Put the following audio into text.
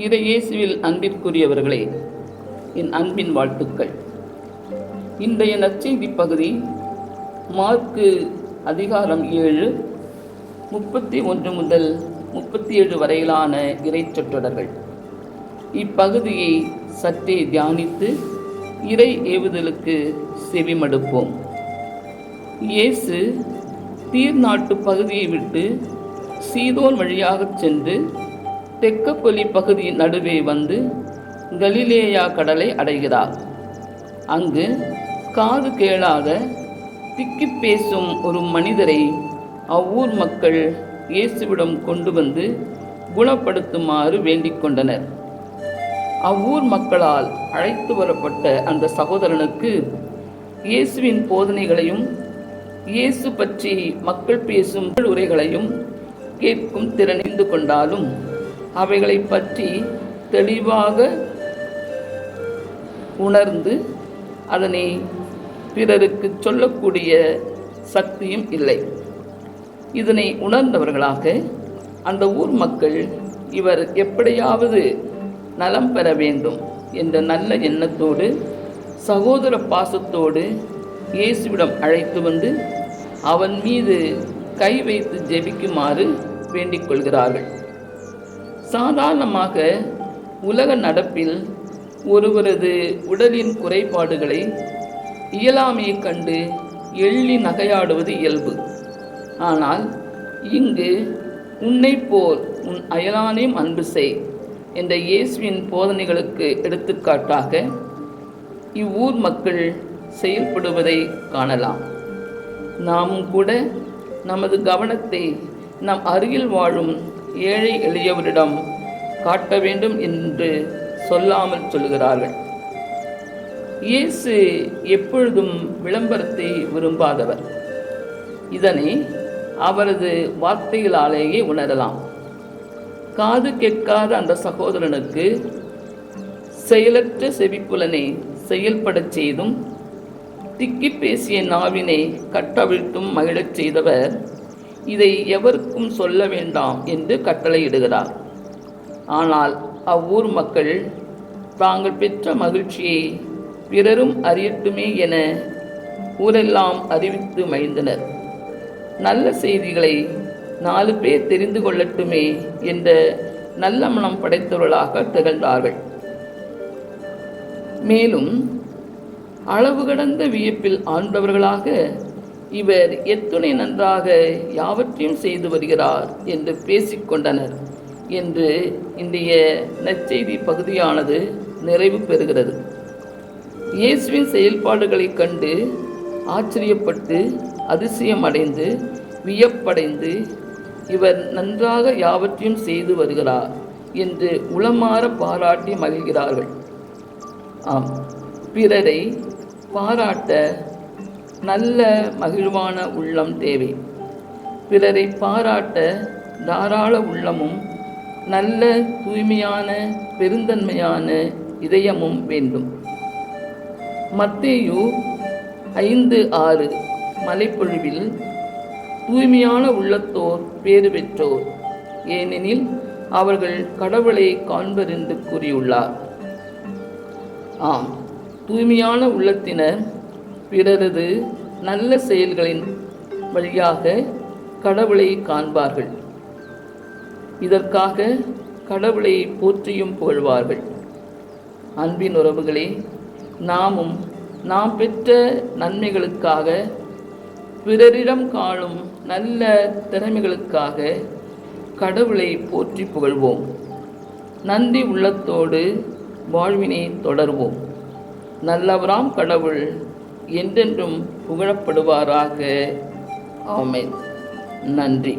இயேசுவில் அன்பிற்குரியவர்களே, என் அன்பின் வாழ்த்துக்கள். இன்றைய நற்செய்தி பகுதி மார்க்கு அதிகாரம் 7, 31 முதல் 37 வரையிலான இறைச்சொற்றொடர்கள். இப்பகுதியை சற்றே தியானித்து இறை ஏவுதலுக்கு செவிமடுப்போம். இயேசு தீர் நாட்டு பகுதியை விட்டு சீதோன் வழியாகச் சென்று தெக்கப்பொலி பகுதியின் நடுவே வந்து கலிலேயா கடலை அடைகிறார். அங்கு காது கேளாத திக்கி பேசும் ஒரு மனிதரை அவ்வூர் மக்கள் இயேசுவிடம் கொண்டு வந்து குணப்படுத்துமாறு வேண்டிக் கொண்டனர். அவ்வூர் மக்களால் அழைத்து வரப்பட்ட அந்த சகோதரனுக்கு இயேசுவின் போதனைகளையும் இயேசு பற்றி மக்கள் பேசும் உரைகளையும் கேட்கும் திறனிந்து கொண்டாலும் அவைகளை பற்றி தெளிவாக உணர்ந்து அதனை பிறருக்கு சொல்லக்கூடிய சக்தியும் இல்லை. இதனை உணர்ந்தவர்களாக அந்த ஊர் மக்கள் இவர் எப்படியாவது நலம் பெற வேண்டும் என்ற நல்ல எண்ணத்தோடு சகோதர பாசத்தோடு இயேசுவிடம் அழைத்து வந்து அவன் மீது கை வைத்து ஜெபிக்குமாறு வேண்டிக் கொள்கிறார்கள். சாதாரணமாக உலக நடப்பில் ஒருவரது உடலின் குறைபாடுகளை இயலாமையை கண்டு எள்ளி நகையாடுவது இயல்பு. ஆனால் இங்கு உன்னை போல் உன் அயலானையும் அன்பு செய் என்ற இயேசுவின் போதனைகளுக்கு எடுத்துக்காட்டாக இவ்வூர் மக்கள் செயல்படுவதை காணலாம். நாமும் கூட நமது கவனத்தை நம் அருகில் வாழும் ஏழை எளியவரிடம் காட்ட வேண்டும் என்று சொல்லாமல் சொல்கிறார்கள். இயேசு எப்பொழுதும் விளம்பரத்தை விரும்பாதவர். இதனை அவரது வார்த்தைகளாலேயே உணரலாம். காது கேட்காத அந்த சகோதரனுக்கு செயலற்ற செவிப்புலனை செயல்படச் செய்தும் திக்கி பேசிய நாவினை கட்டவிழ்த்தும் மகிழச் செய்தவர் இதை எவருக்கும் சொல்ல வேண்டாம் என்று கட்டளையிடுகிறார். ஆனால் அவ்வூர் மக்கள் தாங்கள் பெற்ற மகிழ்ச்சியை பிறரும் அறியட்டுமே என ஊரெல்லாம் அறிவித்து மகிழ்ந்தனர். நல்ல செய்திகளை 4 பேர் தெரிந்து கொள்ளட்டுமே என்ற நல்ல மனம் படைத்தவர்களாக திகழ்ந்தார்கள். மேலும் அளவு கடந்த வியப்பில் ஆழ்ந்தவர்களாக இவர் எத்துணை நன்றாக யாவற்றையும் செய்து வருகிறார் என்று பேசிக்கொண்டனர் என்று இன்றைய நற்செய்தி பகுதியானது நிறைவு பெறுகிறது. இயேசுவின் செயல்பாடுகளை கண்டு ஆச்சரியப்பட்டு அதிசயமடைந்து வியப்படைந்து இவர் நன்றாக யாவற்றையும் செய்து வருகிறார் என்று உளமாற பாராட்டி மகிழ்கிறார்கள். ஆம், பிறரை பாராட்ட நல்ல மகிழ்வான உள்ளம் தேவை. பிறரை பாராட்ட தாராள உள்ளமும் நல்ல தூய்மையான பெருந்தன்மையான இதயமும் வேண்டும். மத்தேயு 5:6 மலைப்பொழிவில் தூய்மையான உள்ளத்தோர் பேறு பெற்றோர், ஏனெனில் அவர்கள் கடவுளை காண்பர் என்று கூறியுள்ளார். ஆம், தூய்மையான உள்ளத்தினர் பிறரது நல்ல செயல்களின் வழியாக கடவுளை காண்பார்கள். இதற்காக கடவுளை போற்றியும் புகழ்வார்கள். அன்பின் உறவுகளே, நாமும் நாம் பெற்ற நன்மைகளுக்காக பிறரிடம் காணும் நல்ல திறமைகளுக்காக கடவுளை போற்றி புகழ்வோம். நன்றி உள்ளத்தோடு வாழ்வினை தொடர்வோம். நல்லவராம் கடவுள் என்றென்றும் புகழப்படுவாராக. ஆமென். நன்றி.